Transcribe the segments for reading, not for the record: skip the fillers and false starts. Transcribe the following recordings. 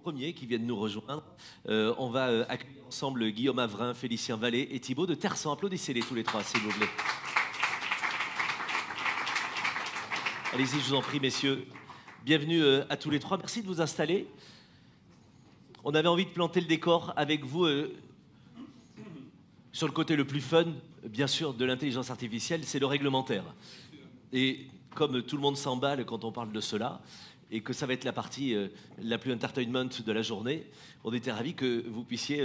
premiers qui viennent nous rejoindre. On va accueillir ensemble Guillaume Avrin, Félicien Vallée et Thibaut de Tersan. Applaudissez-les tous les trois, s'il vous plaît. Allez-y, je vous en prie, messieurs. Bienvenue à tous les trois. Merci de vous installer. On avait envie de planter le décor avec vous sur le côté le plus fun, bien sûr, de l'intelligence artificielle, c'est le réglementaire. Et comme tout le monde s'emballe quand on parle de cela, et que ça va être la partie la plus entertainment de la journée, on était ravis que vous puissiez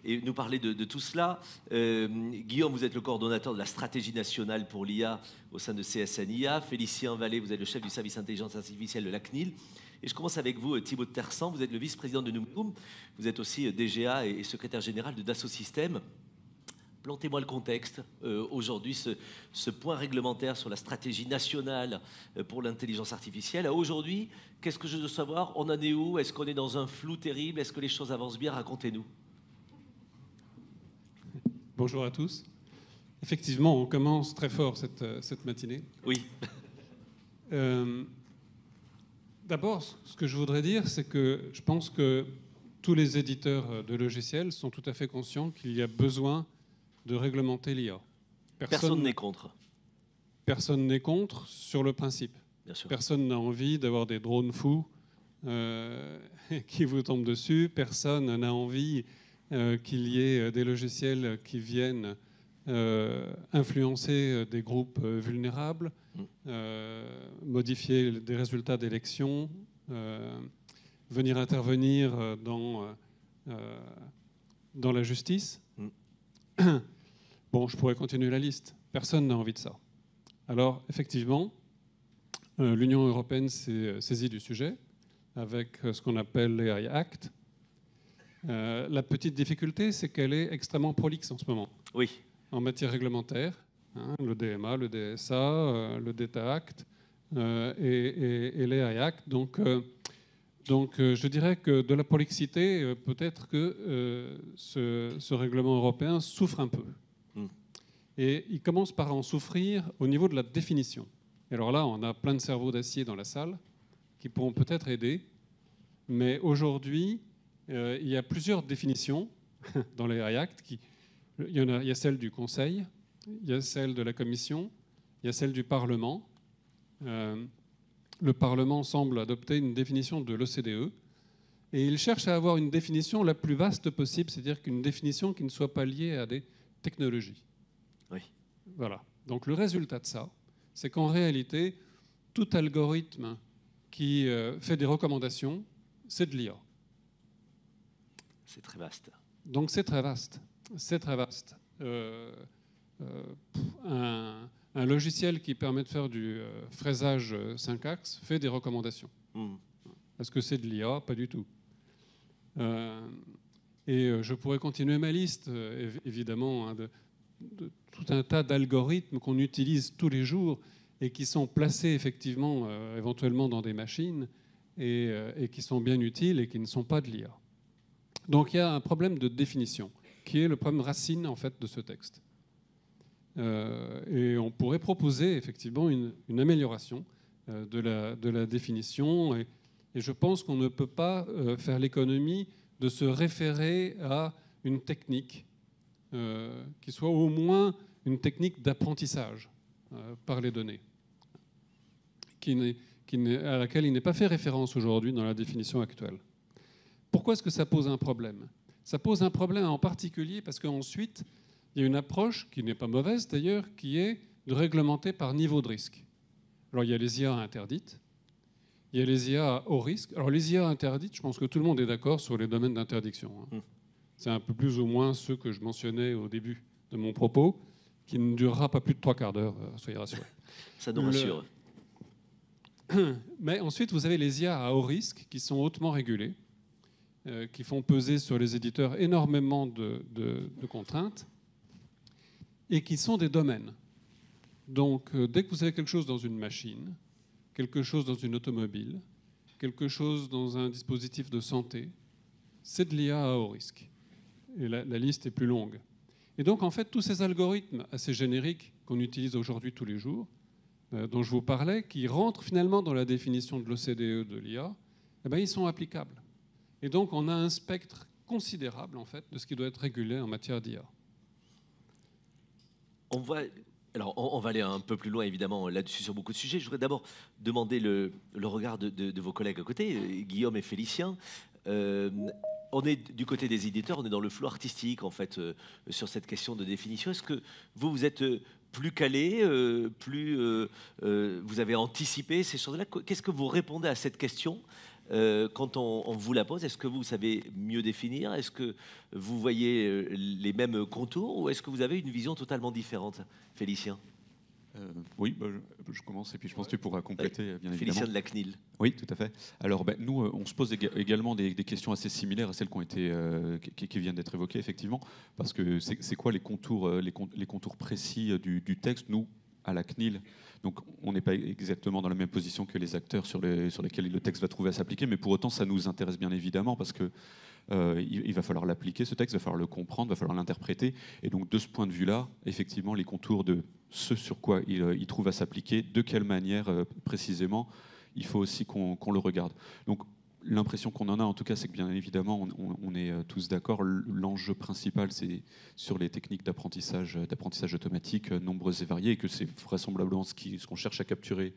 nous parler de tout cela. Guillaume, vous êtes le coordonnateur de la stratégie nationale pour l'IA au sein de CSNIA. Félicien Vallée, vous êtes le chef du service intelligence artificielle de la CNIL. Et je commence avec vous, Thibaut de Tersan, vous êtes le vice-président de Nucleum. Vous êtes aussi DGA et secrétaire général de Dassault Systèmes. Plantez-moi le contexte. Aujourd'hui, ce point réglementaire sur la stratégie nationale pour l'intelligence artificielle. Aujourd'hui, qu'est-ce que je veux savoir? On en est où? Est-ce qu'on est dans un flou terrible? Est-ce que les choses avancent bien? Racontez-nous. Bonjour à tous. Effectivement, on commence très fort cette matinée. Oui. D'abord, ce que je voudrais dire, c'est que je pense que tous les éditeurs de logiciels sont tout à fait conscients qu'il y a besoin de réglementer l'IA. Personne n'est contre. Personne n'est contre sur le principe. Bien sûr. Personne n'a envie d'avoir des drones fous qui vous tombent dessus. Personne n'a envie qu'il y ait des logiciels qui viennent influencer des groupes vulnérables, modifier des résultats d'élections, venir intervenir dans la justice. Bon, je pourrais continuer la liste. Personne n'a envie de ça. Alors, effectivement, l'Union européenne s'est saisie du sujet avec ce qu'on appelle l'AI Act. La petite difficulté, c'est qu'elle est extrêmement prolixe en ce moment. Oui. En matière réglementaire, hein, le DMA, le DSA, le Data Act et l'AI Act. Donc, je dirais que de la prolixité, peut-être que ce règlement européen souffre un peu. Et il commence par en souffrir au niveau de la définition. Et alors là, on a plein de cerveaux d'acier dans la salle qui pourront peut-être aider. Mais aujourd'hui, il y a plusieurs définitions dans les AI Act. Il y a celle du Conseil, il y a celle de la Commission, il y a celle du Parlement. Le Parlement semble adopter une définition de l'OCDE et il cherche à avoir une définition la plus vaste possible, c'est-à-dire qu'une définition qui ne soit pas liée à des technologies. Oui. Voilà. Donc le résultat de ça, c'est qu'en réalité, tout algorithme qui fait des recommandations, c'est de l'IA. C'est très vaste. Donc c'est très vaste. C'est très vaste. Un logiciel qui permet de faire du fraisage 5 axes fait des recommandations. Est-ce que c'est de l'IA? Pas du tout. Et je pourrais continuer ma liste, évidemment, hein, de tout un tas d'algorithmes qu'on utilise tous les jours et qui sont placés effectivement, éventuellement dans des machines et qui sont bien utiles et qui ne sont pas de l'IA. Donc il y a un problème de définition qui est le problème racine en fait de ce texte. Et on pourrait proposer effectivement une amélioration de la définition et je pense qu'on ne peut pas faire l'économie de se référer à une technique qui soit au moins une technique d'apprentissage par les données, à laquelle il n'est pas fait référence aujourd'hui dans la définition actuelle. Pourquoi est-ce que ça pose un problème? Ça pose un problème en particulier parce qu'ensuite, il y a une approche qui n'est pas mauvaise d'ailleurs, qui est de réglementer par niveau de risque. Alors il y a les IA interdites, il y a les IA à haut risque. Alors les IA interdites, je pense que tout le monde est d'accord sur les domaines d'interdiction. C'est un peu plus ou moins ceux que je mentionnais au début de mon propos, qui ne durera pas plus de 3 quarts d'heure, soyez rassurés. Ça nous rassure. Mais ensuite, vous avez les IA à haut risque, qui sont hautement régulés, qui font peser sur les éditeurs énormément de contraintes, et qui sont des domaines. Donc, dès que vous avez quelque chose dans une machine, quelque chose dans une automobile, quelque chose dans un dispositif de santé, c'est de l'IA à haut risque. Et la liste est plus longue. Et donc, en fait, tous ces algorithmes assez génériques qu'on utilise aujourd'hui tous les jours, dont je vous parlais, qui rentrent finalement dans la définition de l'OCDE de l'IA, eh bien, ils sont applicables. Et donc, on a un spectre considérable, en fait, de ce qui doit être régulé en matière d'IA. Alors, on va aller un peu plus loin, évidemment, là-dessus sur beaucoup de sujets. Je voudrais d'abord demander le regard de vos collègues à côté, Guillaume et Félicien. On est du côté des éditeurs, on est dans le flou artistique, en fait, sur cette question de définition. Est-ce que vous êtes plus calé, vous avez anticipé ces choses-là? Qu'est-ce que vous répondez à cette question quand on vous la pose? Est-ce que vous savez mieux définir? Est-ce que vous voyez les mêmes contours ou est-ce que vous avez une vision totalement différente, Félicien? Oui, je commence et puis je pense que tu pourras compléter, bien évidemment. Félicien de la CNIL. Oui, tout à fait. Alors, nous, on se pose également des questions assez similaires à celles qui viennent d'être évoquées, effectivement, parce que c'est quoi les contours précis du texte? Nous, à la CNIL, donc on n'est pas exactement dans la même position que les acteurs sur lesquels le texte va trouver à s'appliquer, mais pour autant, ça nous intéresse bien évidemment, parce que il va falloir l'appliquer, ce texte, il va falloir le comprendre, il va falloir l'interpréter. Et donc, de ce point de vue-là, effectivement, les contours de ce sur quoi il trouve à s'appliquer, de quelle manière précisément, il faut aussi qu'on le regarde. Donc, l'impression qu'on en a, en tout cas, c'est que bien évidemment, on est tous d'accord. L'enjeu principal, c'est sur les techniques d'apprentissage automatique, nombreuses et variées, et que c'est vraisemblablement ce qu'on cherche à capturer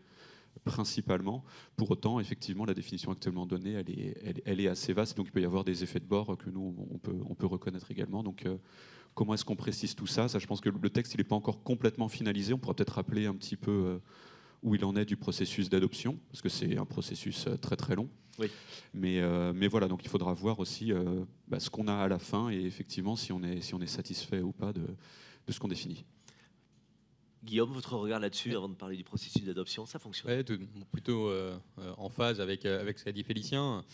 principalement. Pour autant, effectivement, la définition actuellement donnée, elle est assez vaste, donc il peut y avoir des effets de bord que nous, on peut reconnaître également. Donc, comment est-ce qu'on précise tout ça? Ça, je pense que le texte, il n'est pas encore complètement finalisé. On pourra peut-être rappeler un petit peu où il en est du processus d'adoption, parce que c'est un processus très très long. Oui. Mais voilà, donc il faudra voir aussi ce qu'on a à la fin et effectivement si on est satisfait ou pas de ce qu'on définit. Guillaume, votre regard là-dessus, avant de parler du processus d'adoption, ça fonctionne? Ouais, plutôt en phase avec ce qu'a dit Félicien.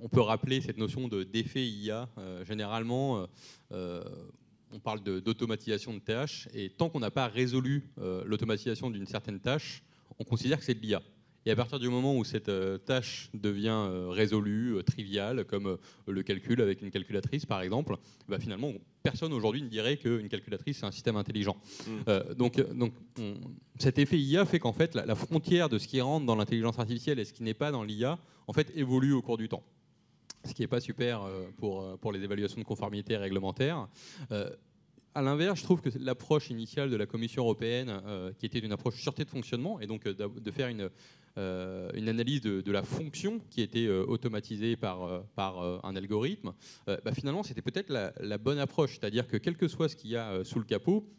On peut rappeler cette notion d'effet IA. Généralement, on parle d'automatisation de tâches, et tant qu'on n'a pas résolu l'automatisation d'une certaine tâche, on considère que c'est de l'IA. Et à partir du moment où cette tâche devient résolue, triviale, comme le calcul avec une calculatrice par exemple, finalement personne aujourd'hui ne dirait qu'une calculatrice c'est un système intelligent. Donc cet effet IA fait qu'en fait la frontière de ce qui rentre dans l'intelligence artificielle et ce qui n'est pas dans l'IA en fait évolue au cours du temps. Ce qui n'est pas super pour les évaluations de conformité réglementaire. À l'inverse, je trouve que l'approche initiale de la Commission européenne, qui était une approche sûreté de fonctionnement, et donc de faire une analyse de la fonction qui était automatisée par un algorithme, finalement, c'était peut-être la bonne approche. C'est-à-dire que quel que soit ce qu'il y a sous le capot,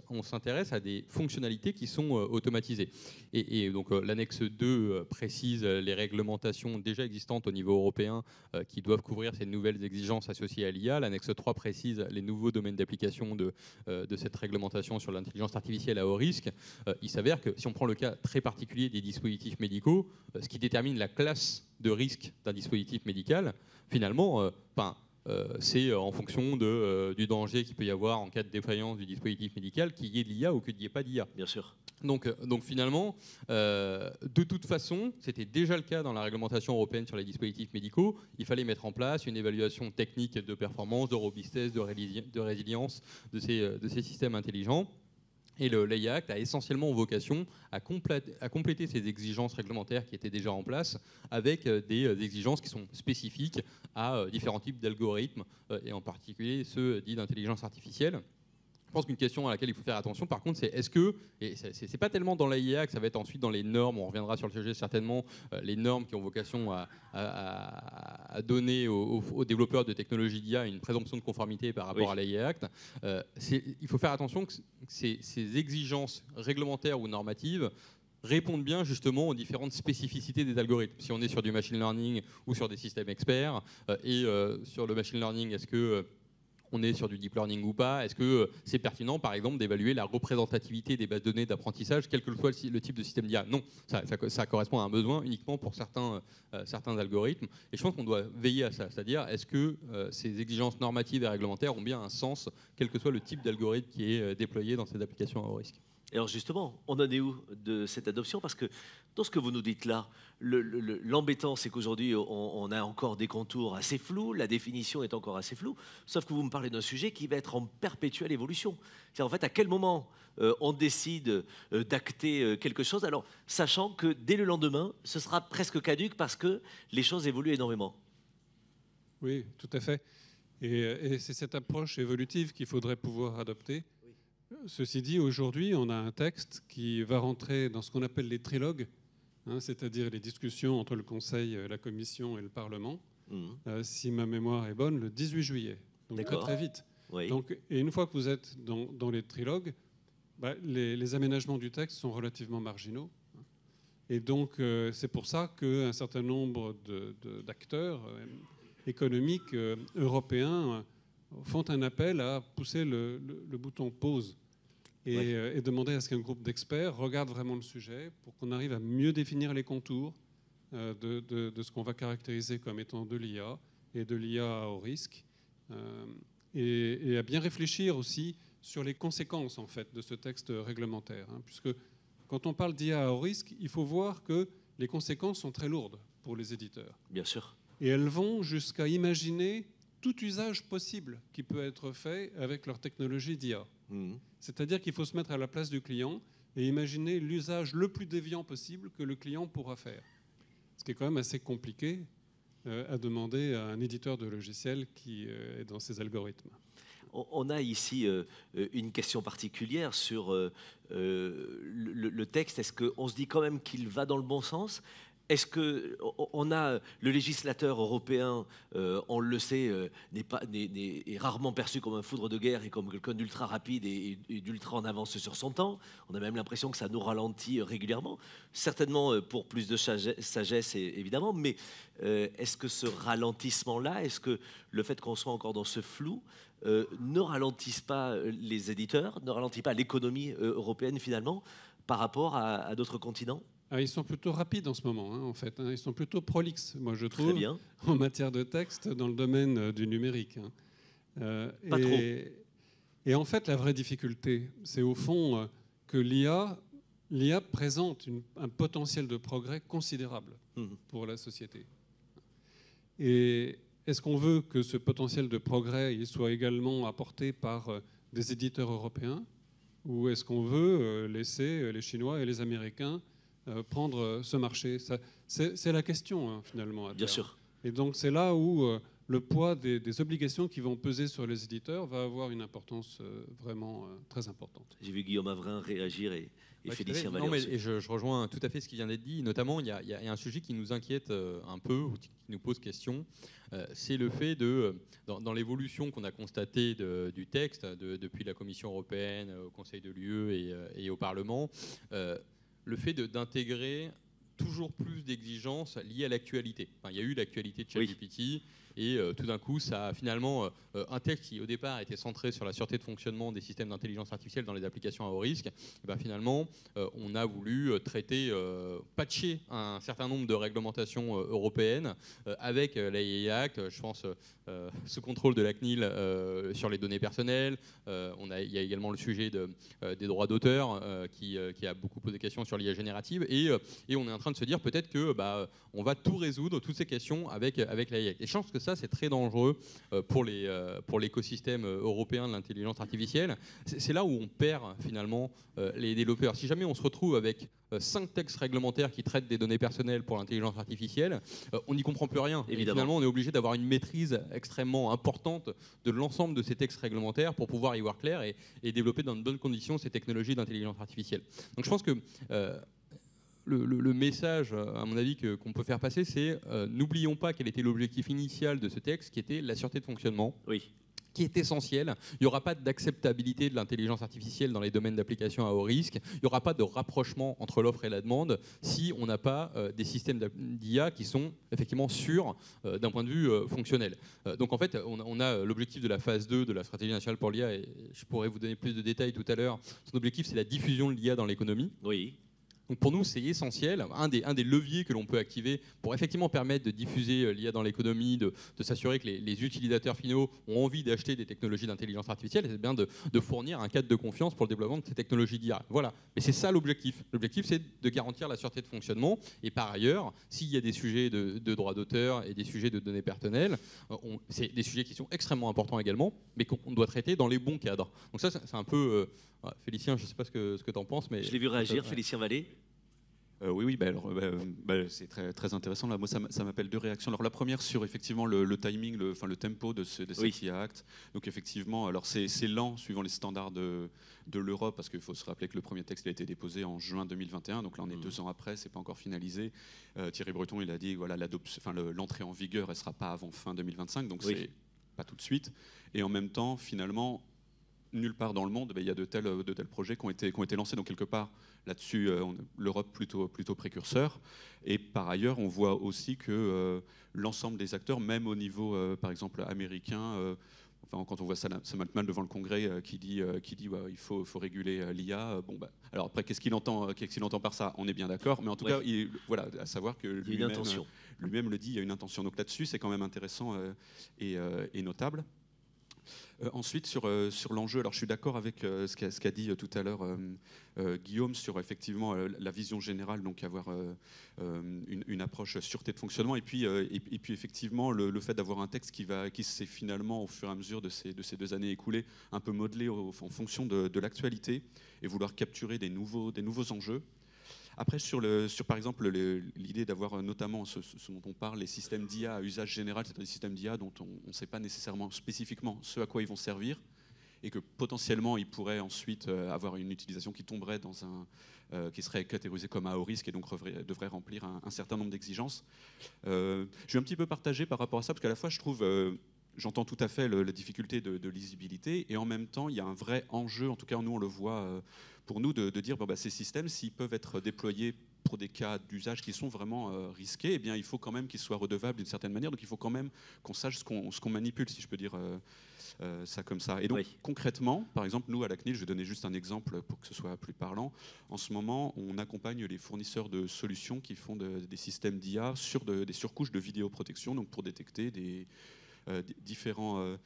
on s'intéresse à des fonctionnalités qui sont automatisées. Et donc l'annexe 2 précise les réglementations déjà existantes au niveau européen qui doivent couvrir ces nouvelles exigences associées à l'IA. L'annexe 3 précise les nouveaux domaines d'application de cette réglementation sur l'intelligence artificielle à haut risque. Il s'avère que si on prend le cas très particulier des dispositifs médicaux, ce qui détermine la classe de risque d'un dispositif médical, finalement, c'est en fonction du danger qu'il peut y avoir en cas de défaillance du dispositif médical, qu'il y ait de l'IA ou qu'il n'y ait pas d'IA. Bien sûr. Donc finalement, de toute façon, c'était déjà le cas dans la réglementation européenne sur les dispositifs médicaux. Il fallait mettre en place une évaluation technique de performance, de robustesse, de résilience de ces systèmes intelligents. Et l'AI Act a essentiellement vocation à compléter ces exigences réglementaires qui étaient déjà en place avec des exigences qui sont spécifiques à différents types d'algorithmes, et en particulier ceux dits d'intelligence artificielle. Je pense qu'une question à laquelle il faut faire attention, par contre, c'est est-ce que, et c'est pas tellement dans l'AIA que ça va être ensuite dans les normes, on reviendra sur le sujet certainement, les normes qui ont vocation à donner aux développeurs de technologies d'IA une présomption de conformité par rapport à l'AIA Act. Il faut faire attention que ces exigences réglementaires ou normatives répondent bien justement aux différentes spécificités des algorithmes. Si on est sur du machine learning ou sur des systèmes experts, et sur le machine learning, est-ce que on est sur du deep learning ou pas? Est-ce que c'est pertinent, par exemple, d'évaluer la représentativité des bases de données d'apprentissage, quel que soit le type de système d'IA? Non, ça correspond à un besoin uniquement pour certains algorithmes. Et je pense qu'on doit veiller à ça, c'est-à-dire est-ce que ces exigences normatives et réglementaires ont bien un sens, quel que soit le type d'algorithme qui est déployé dans ces applications à haut risque. Et alors justement, on en est où de cette adoption? Parce que dans ce que vous nous dites là, l'embêtant, c'est qu'aujourd'hui, on a encore des contours assez flous, la définition est encore assez floue, sauf que vous me parlez d'un sujet qui va être en perpétuelle évolution. C'est en fait à quel moment on décide d'acter quelque chose, alors sachant que dès le lendemain, ce sera presque caduque parce que les choses évoluent énormément. Oui, tout à fait. Et c'est cette approche évolutive qu'il faudrait pouvoir adopter. Oui. Ceci dit, aujourd'hui, on a un texte qui va rentrer dans ce qu'on appelle les trilogues, c'est-à-dire les discussions entre le Conseil, la Commission et le Parlement, si ma mémoire est bonne, le 18 juillet. Donc très, très vite. Oui. Donc, et une fois que vous êtes dans les trilogues, les aménagements du texte sont relativement marginaux. Et donc, c'est pour ça qu'un certain nombre d'acteurs économiques européens font un appel à pousser le bouton pause et demander à ce qu'un groupe d'experts regarde vraiment le sujet pour qu'on arrive à mieux définir les contours de ce qu'on va caractériser comme étant de l'IA et de l'IA à haut risque, et à bien réfléchir aussi sur les conséquences en fait, de ce texte réglementaire. Puisque quand on parle d'IA à haut risque, il faut voir que les conséquences sont très lourdes pour les éditeurs. Bien sûr. Et elles vont jusqu'à imaginer tout usage possible qui peut être fait avec leur technologie d'IA. C'est-à-dire qu'il faut se mettre à la place du client et imaginer l'usage le plus déviant possible que le client pourra faire. Ce qui est quand même assez compliqué à demander à un éditeur de logiciels qui est dans ces algorithmes. On a ici une question particulière sur le texte. Est-ce qu'on se dit quand même qu'il va dans le bon sens ? Est-ce qu'on a le législateur européen, on le sait, est rarement perçu comme un foudre de guerre et comme quelqu'un d'ultra rapide et d'ultra en avance sur son temps. On a même l'impression que ça nous ralentit régulièrement, certainement pour plus de sagesse évidemment, mais est-ce que ce ralentissement-là, est-ce que le fait qu'on soit encore dans ce flou ne ralentisse pas les éditeurs, ne ralentit pas l'économie européenne finalement par rapport à d'autres continents ? Ils sont plutôt rapides en ce moment, en fait. Ils sont plutôt prolixes, moi je trouve, très bien, en matière de texte dans le domaine du numérique. Pas trop. Et en fait, la vraie difficulté, c'est au fond que l'IA présente un potentiel de progrès considérable pour la société. Et est-ce qu'on veut que ce potentiel de progrès il soit également apporté par des éditeurs européens, ou est-ce qu'on veut laisser les Chinois et les Américains prendre ce marché? C'est la question, finalement. Bien sûr. Et donc, c'est là où le poids des obligations qui vont peser sur les éditeurs va avoir une importance vraiment très importante. J'ai vu Guillaume Avrin réagir et Félicien Vallée. Non, mais je rejoins tout à fait ce qui vient d'être dit. Notamment, il y a un sujet qui nous inquiète un peu, ou qui nous pose question. C'est le fait dans l'évolution qu'on a constatée du texte, depuis la Commission européenne, au Conseil de l'UE et au Parlement, le fait d'intégrer toujours plus d'exigences liées à l'actualité. Enfin, il y a eu l'actualité de ChatGPT, et tout d'un coup, ça a finalement un texte qui au départ était centré sur la sûreté de fonctionnement des systèmes d'intelligence artificielle dans les applications à haut risque. Et finalement, on a voulu patcher un certain nombre de réglementations européennes avec l'AI Act, je pense sous contrôle de la CNIL sur les données personnelles. Il y a également le sujet des droits d'auteur qui a beaucoup posé des questions sur l'IA générative, et on est en train de se dire peut-être que on va tout résoudre, toutes ces questions avec l'AI Act. Et je pense que ça, c'est très dangereux pour l'écosystème européen de l'intelligence artificielle. C'est là où on perd finalement les développeurs. Si jamais on se retrouve avec 5 textes réglementaires qui traitent des données personnelles pour l'intelligence artificielle, on n'y comprend plus rien. Et finalement, on est obligé d'avoir une maîtrise extrêmement importante de l'ensemble de ces textes réglementaires pour pouvoir y voir clair et développer dans de bonnes conditions ces technologies d'intelligence artificielle. Donc je pense que le message, à mon avis, qu'on peut faire passer, c'est n'oublions pas quel était l'objectif initial de ce texte, qui était la sûreté de fonctionnement. Oui. Qui est essentiel. Il n'y aura pas d'acceptabilité de l'intelligence artificielle dans les domaines d'application à haut risque. Il n'y aura pas de rapprochement entre l'offre et la demande si on n'a pas des systèmes d'IA qui sont effectivement sûrs d'un point de vue fonctionnel. Donc en fait, on a l'objectif de la phase 2 de la stratégie nationale pour l'IA, et je pourrais vous donner plus de détails tout à l'heure. Son objectif, c'est la diffusion de l'IA dans l'économie. Oui. Donc pour nous, c'est essentiel, un des leviers que l'on peut activer pour effectivement permettre de diffuser l'IA dans l'économie, de s'assurer que les utilisateurs finaux ont envie d'acheter des technologies d'intelligence artificielle, c'est bien de fournir un cadre de confiance pour le développement de ces technologies d'IA. Voilà, mais c'est ça l'objectif. L'objectif, c'est de garantir la sûreté de fonctionnement, et par ailleurs, s'il y a des sujets de droits d'auteur et des sujets de données personnelles, c'est des sujets qui sont extrêmement importants également, mais qu'on doit traiter dans les bons cadres. Donc ça, c'est un peu... Félicien, je ne sais pas ce que tu en penses, mais... Je l'ai vu réagir, Félicien Vallée. Oui, alors, c'est très intéressant. Là, moi, ça m'appelle deux réactions. Alors, la première sur effectivement le timing, le tempo de cette IA Act. Donc, effectivement, alors c'est lent suivant les standards de l'Europe, parce qu'il faut se rappeler que le premier texte a été déposé en juin 2021. Donc là, on est 2 ans après, c'est pas encore finalisé. Thierry Breton, il a dit voilà, l'entrée en vigueur, elle sera pas avant fin 2025, donc c'est pas tout de suite. Et en même temps, finalement, nulle part dans le monde, il y a de tels projets qui ont été lancés. Donc quelque part, là-dessus, l'Europe plutôt précurseur. Et par ailleurs, on voit aussi que l'ensemble des acteurs, même au niveau, par exemple, américain, quand on voit Sam Altman devant le Congrès qui dit il faut réguler l'IA. Alors après, qu'est-ce qu'il entend par ça? On est bien d'accord, mais en tout cas, voilà, à savoir que lui-même le dit, il y a une intention. Donc là-dessus, c'est quand même intéressant et notable. Ensuite, sur l'enjeu, alors je suis d'accord avec ce qu'a dit tout à l'heure Guillaume sur effectivement la vision générale, donc avoir une approche sûreté de fonctionnement, et puis effectivement le fait d'avoir un texte qui s'est finalement au fur et à mesure de ces 2 années écoulées un peu modelé en fonction de l'actualité et vouloir capturer des nouveaux enjeux. Après, sur par exemple l'idée d'avoir notamment ce dont on parle, les systèmes d'IA à usage général, c'est-à-dire des systèmes d'IA dont on ne sait pas nécessairement spécifiquement ce à quoi ils vont servir, et que potentiellement ils pourraient ensuite avoir une utilisation qui tomberait qui serait catégorisée comme à haut risque et donc devrait remplir un certain nombre d'exigences. Je suis un petit peu partagé par rapport à ça, parce qu'à la fois je trouve... J'entends tout à fait la difficulté de lisibilité, et en même temps, il y a un vrai enjeu, en tout cas nous on le voit pour nous, de dire ces systèmes, s'ils peuvent être déployés pour des cas d'usage qui sont vraiment risqués, eh bien, il faut quand même qu'ils soient redevables d'une certaine manière, donc il faut quand même qu'on sache ce qu'on manipule, si je peux dire ça comme ça. Et donc concrètement, par exemple, nous à la CNIL, je vais donner juste un exemple pour que ce soit plus parlant, en ce moment, on accompagne les fournisseurs de solutions qui font des systèmes d'IA sur des surcouches de vidéoprotection, donc pour détecter différents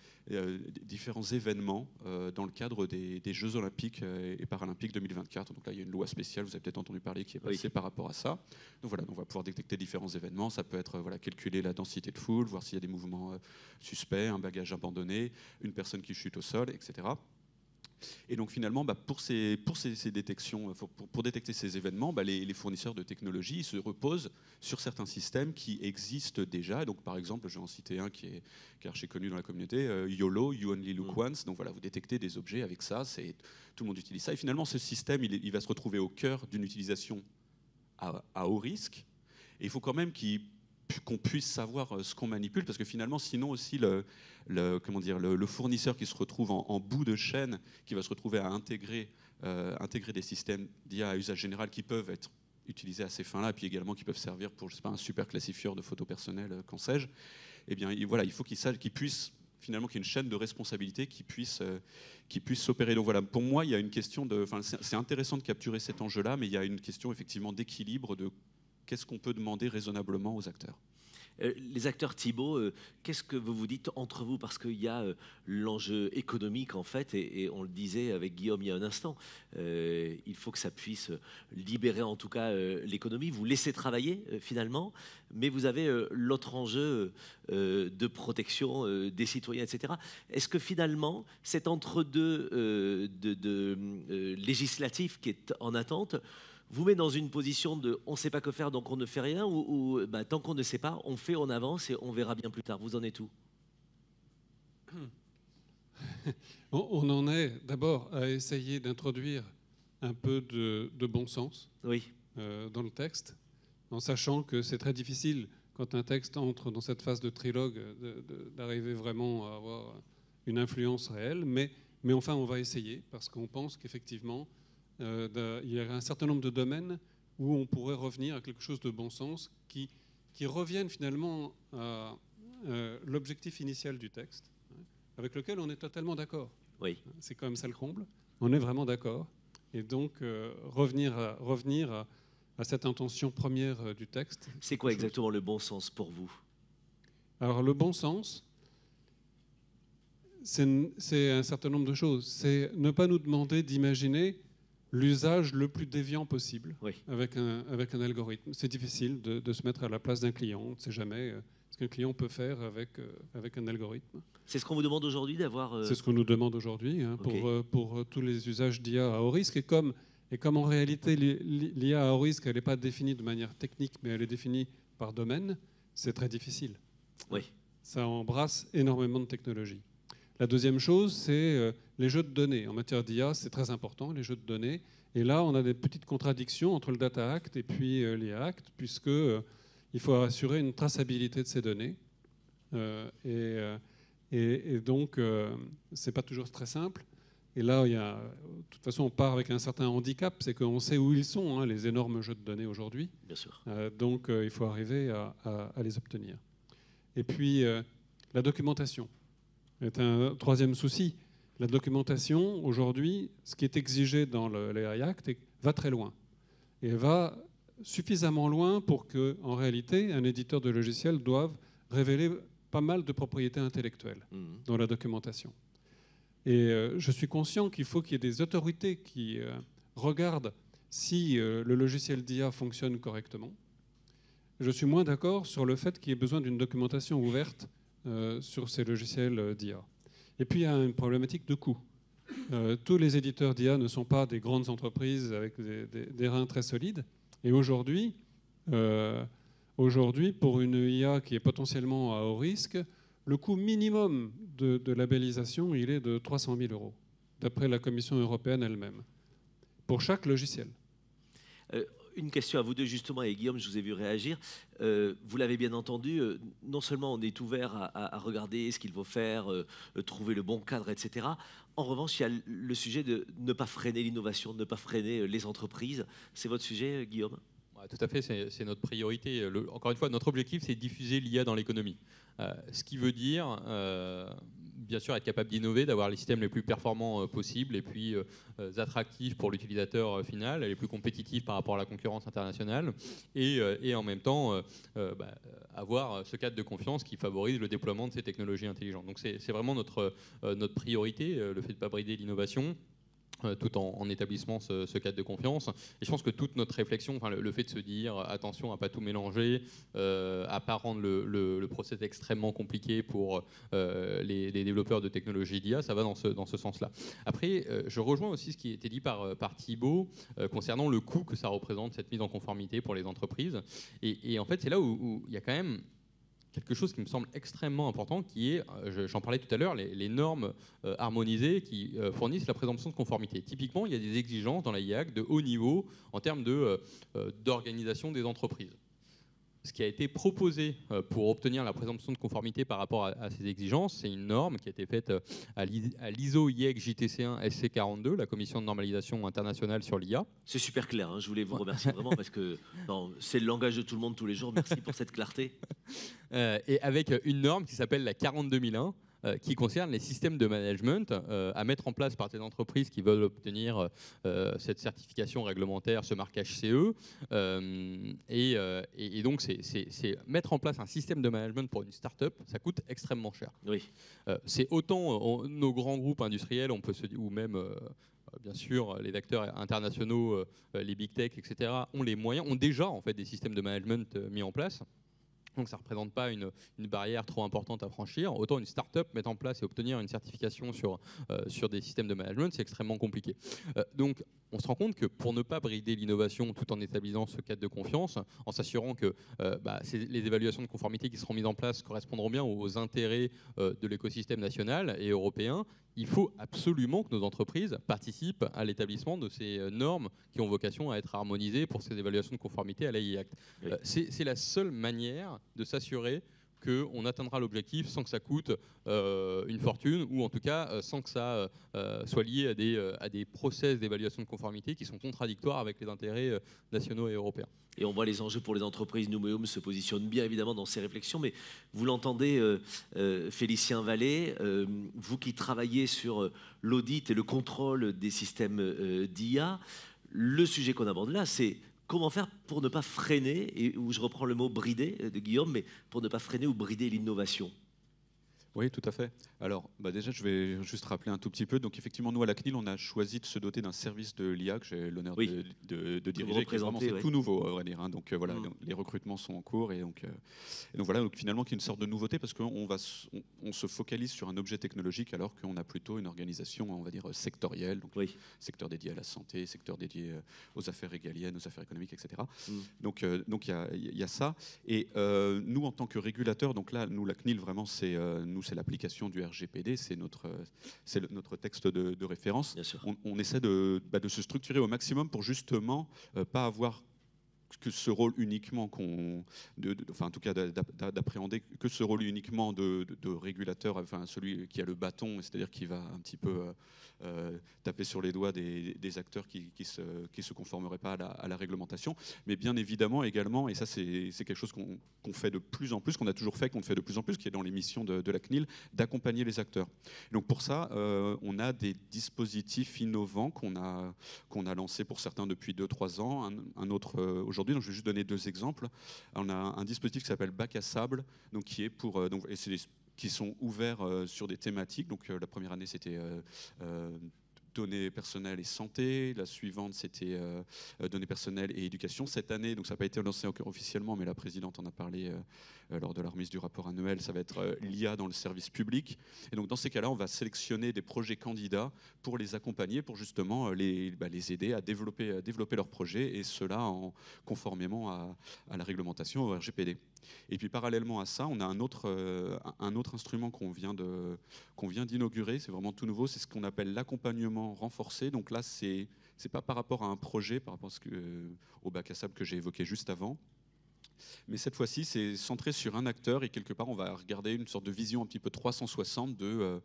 événements dans le cadre des Jeux Olympiques et Paralympiques 2024. Donc là, il y a une loi spéciale, vous avez peut-être entendu parler, qui est passée par rapport à ça. Donc voilà, on va pouvoir détecter différents événements. Ça peut être calculer la densité de foule, voir s'il y a des mouvements suspects, un bagage abandonné, une personne qui chute au sol, etc. Et donc finalement, pour ces détections, pour détecter ces événements, les fournisseurs de technologie se reposent sur certains systèmes qui existent déjà. Et donc par exemple, je vais en citer un qui est archi connu dans la communauté, YOLO, You Only Look Once. Donc voilà, vous détectez des objets avec ça, tout le monde utilise ça. Et finalement, ce système, il va se retrouver au cœur d'une utilisation à haut risque. Et il faut quand même qu'on puisse savoir ce qu'on manipule, parce que finalement, sinon aussi le fournisseur qui se retrouve en bout de chaîne, qui va se retrouver à intégrer des systèmes d'IA à usage général qui peuvent être utilisés à ces fins-là, et puis également qui peuvent servir pour, je sais pas, un super classifieur de photos personnelles, qu'en sais-je. Eh bien, voilà, il faut qu'il puisse finalement qu'il y ait une chaîne de responsabilité qui puisse s'opérer. Donc voilà, pour moi, il y a une question c'est intéressant de capturer cet enjeu-là, mais il y a une question effectivement d'équilibre de qu'est-ce qu'on peut demander raisonnablement aux acteurs. Les acteurs, Thibault, qu'est-ce que vous vous dites entre vous? Parce qu'il y a l'enjeu économique, en fait, et on le disait avec Guillaume il y a un instant, il faut que ça puisse libérer en tout cas l'économie, vous laisser travailler finalement, mais vous avez l'autre enjeu de protection des citoyens, etc. Est-ce que finalement, cet entre-deux législatif qui est en attente vous met dans une position de on ne sait pas que faire donc on ne fait rien, ou tant qu'on ne sait pas, on fait, on avance et on verra bien plus tard? Vous en êtes où? On en est d'abord à essayer d'introduire un peu de bon sens dans le texte, en sachant que c'est très difficile quand un texte entre dans cette phase de trilogue d'arriver vraiment à avoir une influence réelle, mais enfin on va essayer, parce qu'on pense qu'effectivement il y a un certain nombre de domaines où on pourrait revenir à quelque chose de bon sens qui revienne finalement à l'objectif initial du texte, avec lequel on est totalement d'accord. Oui. C'est quand même ça le comble. On est vraiment d'accord. Et donc revenir à cette intention première du texte. C'est quoi exactement le bon sens pour vous? Alors le bon sens, c'est un certain nombre de choses. C'est ne pas nous demander d'imaginer l'usage le plus déviant possible avec un algorithme. C'est difficile de se mettre à la place d'un client. On ne sait jamais ce qu'un client peut faire avec un algorithme. C'est ce qu'on vous demande aujourd'hui d'avoir... C'est ce qu'on nous demande aujourd'hui pour tous les usages d'IA à haut risque. Et comme Et comme en réalité, l'IA à haut risque, elle n'est pas définie de manière technique, mais elle est définie par domaine, c'est très difficile. Oui. Ça embrasse énormément de technologies. La deuxième chose, c'est les jeux de données. En matière d'IA, c'est très important, les jeux de données. Et là, on a des petites contradictions entre le Data Act et puis l'IA Act, puisqu'il faut assurer une traçabilité de ces données. Et donc, ce n'est pas toujours très simple. Et là, de toute façon, on part avec un certain handicap, c'est qu'on sait où ils sont, hein, les énormes jeux de données aujourd'hui. Bien sûr. Donc, il faut arriver à les obtenir. Et puis, la documentation est un troisième souci. La documentation, aujourd'hui, ce qui est exigé dans l'AI Act va très loin. Et va suffisamment loin pour qu'en réalité, un éditeur de logiciel doive révéler pas mal de propriétés intellectuelles dans la documentation. Et je suis conscient qu'il faut qu'il y ait des autorités qui regardent si le logiciel d'IA fonctionne correctement. Je suis moins d'accord sur le fait qu'il y ait besoin d'une documentation ouverte sur ces logiciels d'IA. Et puis, il y a une problématique de coût. Tous les éditeurs d'IA ne sont pas des grandes entreprises avec des reins très solides. Et aujourd'hui, pour une IA qui est potentiellement à haut risque, le coût minimum de labellisation, il est de 300 000 €, d'après la Commission européenne elle-même, pour chaque logiciel. Une question à vous deux, justement, et Guillaume, je vous ai vu réagir. Vous l'avez bien entendu, non seulement on est ouvert à regarder ce qu'il faut faire, trouver le bon cadre, etc. En revanche, il y a le sujet de ne pas freiner l'innovation, de ne pas freiner les entreprises. C'est votre sujet, Guillaume ? Tout à fait, c'est notre priorité. Encore une fois, notre objectif, c'est de diffuser l'IA dans l'économie. Ce qui veut dire, bien sûr, être capable d'innover, d'avoir les systèmes les plus performants possibles et puis attractifs pour l'utilisateur final, les plus compétitifs par rapport à la concurrence internationale, et en même temps avoir ce cadre de confiance qui favorise le déploiement de ces technologies intelligentes. Donc c'est vraiment notre priorité, le fait de ne pas brider l'innovation, tout en établissant ce cadre de confiance. Et je pense que toute notre réflexion, le fait de se dire attention à ne pas tout mélanger, à ne pas rendre le process extrêmement compliqué pour les développeurs de technologies d'IA, ça va dans ce sens-là. Après, je rejoins aussi ce qui a été dit par Thibaut concernant le coût que ça représente, cette mise en conformité pour les entreprises. Et en fait, c'est là où il y a quand même quelque chose qui me semble extrêmement important, qui est, j'en parlais tout à l'heure, les normes harmonisées qui fournissent la présomption de conformité. Typiquement, il y a des exigences dans la IA Act de haut niveau en termes d'organisation des entreprises. Ce qui a été proposé pour obtenir la présomption de conformité par rapport à ces exigences, c'est une norme qui a été faite à l'ISO IEC JTC1 SC42, la Commission de normalisation internationale sur l'IA. C'est super clair, hein. Je voulais vous remercier vraiment parce que c'est le langage de tout le monde tous les jours. Merci pour cette clarté. Et avec une norme qui s'appelle la 42001, qui concerne les systèmes de management à mettre en place par ces entreprises qui veulent obtenir cette certification réglementaire, ce marquage CE. Et donc, c'est mettre en place un système de management pour une start-up, ça coûte extrêmement cher. Oui. C'est autant nos grands groupes industriels, on peut se dire, ou même bien sûr les acteurs internationaux, les big tech, etc., ont les moyens, ont déjà en fait des systèmes de management mis en place. Donc ça ne représente pas une barrière trop importante à franchir. Autant une start-up mettre en place et obtenir une certification sur des systèmes de management, c'est extrêmement compliqué. Donc on se rend compte que pour ne pas brider l'innovation tout en établissant ce cadre de confiance, en s'assurant que les évaluations de conformité qui seront mises en place correspondront bien aux intérêts de l'écosystème national et européen, il faut absolument que nos entreprises participent à l'établissement de ces normes qui ont vocation à être harmonisées pour ces évaluations de conformité à l'AI Act. Oui. C'est la seule manière de s'assurer qu'on atteindra l'objectif sans que ça coûte une fortune, ou en tout cas sans que ça soit lié à des process d'évaluation de conformité qui sont contradictoires avec les intérêts nationaux et européens. Et on voit les enjeux pour les entreprises. Numéum se positionne bien évidemment dans ces réflexions, mais vous l'entendez, Félicien Vallée, vous qui travaillez sur l'audit et le contrôle des systèmes d'IA, le sujet qu'on aborde là, c'est comment faire pour ne pas freiner, et où je reprends le mot brider de Guillaume, mais pour ne pas freiner ou brider l'innovation. Oui, tout à fait. Alors, déjà, je vais juste rappeler un tout petit peu. Donc, effectivement, nous, à la CNIL, on a choisi de se doter d'un service de l'IA que j'ai l'honneur Oui. de diriger, qui est vraiment, c'est ouais. tout nouveau, à vrai dire. Hein. Donc, voilà, Mm. donc, les recrutements sont en cours. Et donc voilà, donc, finalement, qui est une sorte de nouveauté parce on se focalise sur un objet technologique alors qu'on a plutôt une organisation, on va dire, sectorielle. Donc, Oui. secteur dédié à la santé, secteur dédié aux affaires régaliennes, aux affaires économiques, etc. Mm. Donc, il y a ça. Et nous, en tant que régulateurs, donc là, nous, la CNIL, vraiment, c'est l'application du RGPD, c'est notre texte de référence. Bien sûr. On essaie de se structurer au maximum pour justement pas avoir que ce rôle uniquement enfin en tout cas d'appréhender que ce rôle uniquement de régulateur, enfin celui qui a le bâton, c'est-à-dire qui va un petit peu taper sur les doigts des acteurs qui se conformeraient pas à la réglementation, mais bien évidemment également, et ça c'est quelque chose qu'on fait de plus en plus, qu'on a toujours fait, qu'on fait de plus en plus, qui est dans les missions de la CNIL, d'accompagner les acteurs. Donc pour ça, on a des dispositifs innovants qu'on a lancés pour certains depuis 2-3 ans, un autre aujourd'hui. Donc je vais juste donner 2 exemples. On a un dispositif qui s'appelle Bac à sable, donc qui est pour et c'est qui sont ouverts sur des thématiques. Donc la première année c'était données personnelles et santé. La suivante, c'était données personnelles et éducation. Cette année, donc ça n'a pas été lancé encore officiellement, mais la présidente en a parlé lors de la remise du rapport annuel, ça va être l'IA dans le service public. Et donc dans ces cas-là, on va sélectionner des projets candidats pour les accompagner, pour justement les aider à développer leurs projets, et cela conformément à la réglementation, au RGPD. Et puis parallèlement à ça, on a un autre instrument qu'on vient d'inaugurer, c'est vraiment tout nouveau, c'est ce qu'on appelle l'accompagnement renforcé. Donc là, c'est pas par rapport à un projet, par rapport au bac à sable que j'ai évoqué juste avant, mais cette fois-ci, c'est centré sur un acteur, et quelque part, on va regarder une sorte de vision un petit peu 360 de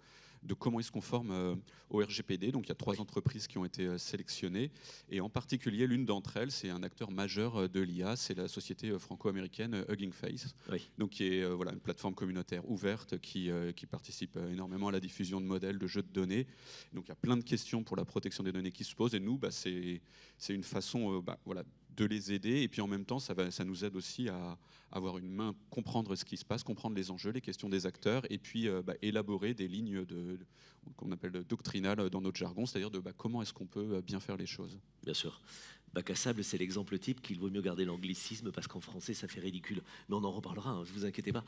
comment ils se conforment au RGPD. Donc il y a 3 entreprises qui ont été sélectionnées, et en particulier l'une d'entre elles, c'est un acteur majeur de l'IA, c'est la société franco-américaine Hugging Face, donc qui est une plateforme communautaire ouverte qui participe énormément à la diffusion de modèles, de jeux de données. Donc il y a plein de questions pour la protection des données qui se posent, et nous, c'est une façon de les aider, et puis en même temps, ça nous aide aussi à avoir une main, comprendre ce qui se passe, comprendre les enjeux, les questions des acteurs, et puis élaborer des lignes qu'on appelle doctrinales dans notre jargon, c'est-à-dire comment est-ce qu'on peut bien faire les choses. Bien sûr. Bac à sable, c'est l'exemple type qu'il vaut mieux garder l'anglicisme parce qu'en français, ça fait ridicule. Mais on en reparlera, ne vous inquiétez pas.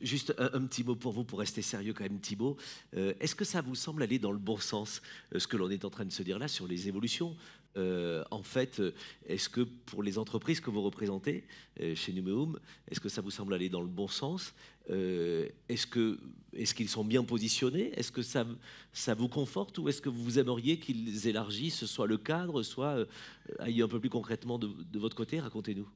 Juste un petit mot pour vous, pour rester sérieux quand même, Thibaut. Est-ce que ça vous semble aller dans le bon sens, ce que l'on est en train de se dire là sur les évolutions ? En fait, est-ce que pour les entreprises que vous représentez chez Numéum, est-ce que ça vous semble aller dans le bon sens ? Est-ce qu'ils sont bien positionnés ? Est-ce que ça vous conforte, ou est-ce que vous aimeriez qu'ils élargissent soit le cadre, soit aillent un peu plus concrètement de votre côté ? Racontez-nous.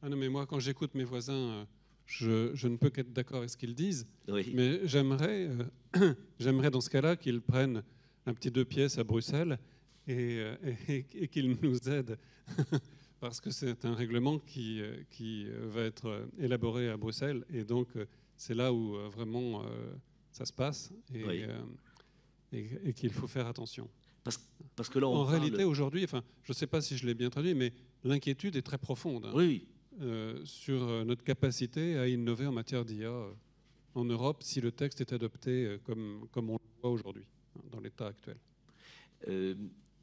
Ah non, mais moi, quand j'écoute mes voisins, je ne peux qu'être d'accord avec ce qu'ils disent. Oui. Mais j'aimerais dans ce cas-là qu'ils prennent un petit 2 pièces à Bruxelles et qu'ils nous aident. Parce que c'est un règlement qui va être élaboré à Bruxelles, et donc c'est là où vraiment ça se passe, et qu'il faut faire attention. Parce que là, en réalité, aujourd'hui, enfin, je ne sais pas si je l'ai bien traduit, mais l'inquiétude est très profonde, hein, oui. Sur notre capacité à innover en matière d'IA en Europe, si le texte est adopté comme on le voit aujourd'hui, dans l'état actuel.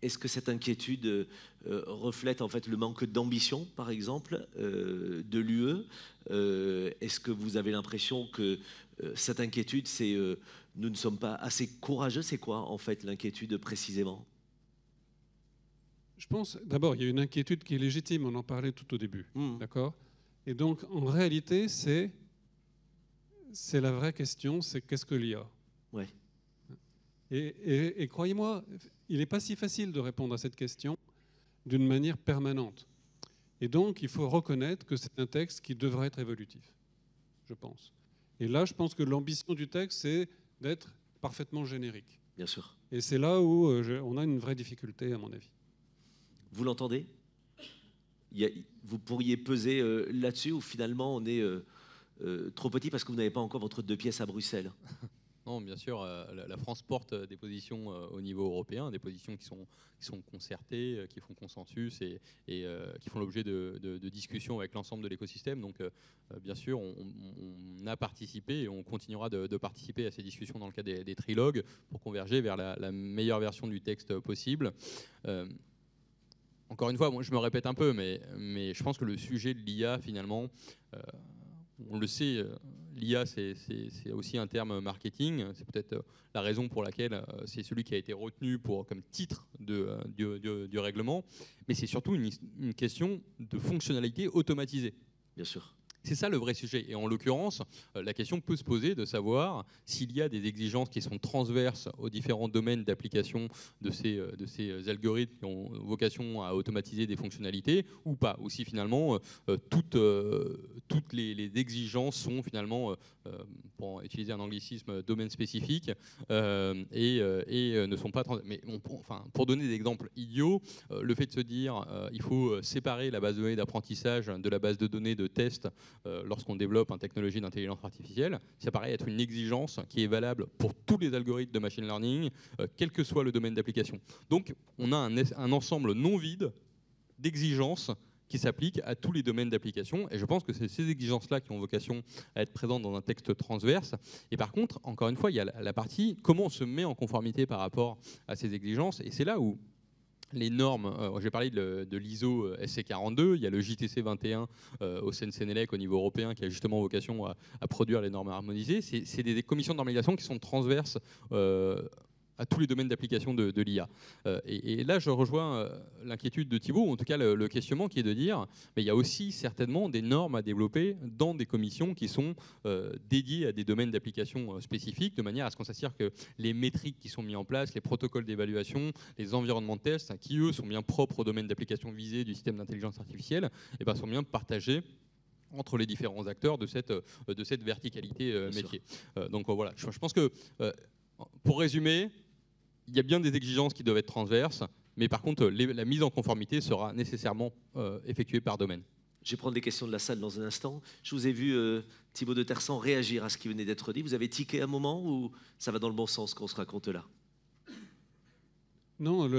Est-ce que cette inquiétude reflète en fait le manque d'ambition, par exemple, de l'UE ? Est-ce que vous avez l'impression que cette inquiétude, c'est nous ne sommes pas assez courageux ? C'est quoi en fait l'inquiétude précisément ? Je pense, d'abord, il y a une inquiétude qui est légitime, on en parlait tout au début, d'accord ? Et donc, en réalité, c'est la vraie question, c'est qu'est-ce que l'IA ? Ouais. Et croyez-moi, il n'est pas si facile de répondre à cette question d'une manière permanente. Et donc, il faut reconnaître que c'est un texte qui devrait être évolutif, je pense. Et là, je pense que l'ambition du texte, c'est d'être parfaitement générique. Bien sûr. Et c'est là où on a une vraie difficulté, à mon avis. Vous l'entendez ? Vous pourriez peser là-dessus, ou finalement on est trop petit parce que vous n'avez pas encore votre 2 pièces à Bruxelles ? Non, Non, bien sûr, la France porte des positions au niveau européen, des positions qui sont concertées, qui font consensus et qui font l'objet de discussions avec l'ensemble de l'écosystème. Donc, bien sûr, on a participé et on continuera de participer à ces discussions dans le cadre des trilogues pour converger vers la meilleure version du texte possible. Encore une fois, moi, je me répète un peu, mais je pense que le sujet de l'IA, finalement, on le sait, l'IA, c'est aussi un terme marketing. C'est peut-être la raison pour laquelle c'est celui qui a été retenu comme titre du règlement. Mais c'est surtout une question de fonctionnalité automatisée. Bien sûr. C'est ça le vrai sujet. Et en l'occurrence, la question peut se poser de savoir s'il y a des exigences qui sont transverses aux différents domaines d'application de ces algorithmes qui ont vocation à automatiser des fonctionnalités ou pas. Ou si finalement toutes les exigences sont finalement, pour utiliser un anglicisme, domaine spécifique et ne sont pas transverses. Mais pour donner des exemples idiots, le fait de se dire il faut séparer la base de données d'apprentissage de la base de données de test lorsqu'on développe une technologie d'intelligence artificielle, ça paraît être une exigence qui est valable pour tous les algorithmes de machine learning, quel que soit le domaine d'application. Donc, on a un ensemble non vide d'exigences qui s'appliquent à tous les domaines d'application. Et je pense que c'est ces exigences-là qui ont vocation à être présentes dans un texte transverse. Et par contre, encore une fois, il y a la partie comment on se met en conformité par rapport à ces exigences. Et c'est là où les normes, j'ai parlé de l'ISO SC42, il y a le JTC 21 au CNELEC au niveau européen qui a justement vocation à produire les normes harmonisées. C'est des commissions de normalisation qui sont transverses à tous les domaines d'application de l'IA. Et là, je rejoins l'inquiétude de Thibault, ou en tout cas le questionnement qui est de dire mais il y a aussi certainement des normes à développer dans des commissions qui sont dédiées à des domaines d'application spécifiques, de manière à ce qu'on s'assure que les métriques qui sont mis en place, les protocoles d'évaluation, les environnements de test, qui eux sont bien propres au domaine d'application visé du système d'intelligence artificielle, et ben, sont bien partagés entre les différents acteurs de cette verticalité métier. Donc voilà, je pense que pour résumer, il y a bien des exigences qui doivent être transverses, mais par contre, la mise en conformité sera nécessairement effectuée par domaine. Je vais prendre des questions de la salle dans un instant. Je vous ai vu, Thibault de Tersan, réagir à ce qui venait d'être dit. Vous avez tiqué un moment ou ça va dans le bon sens qu'on se raconte là? Non,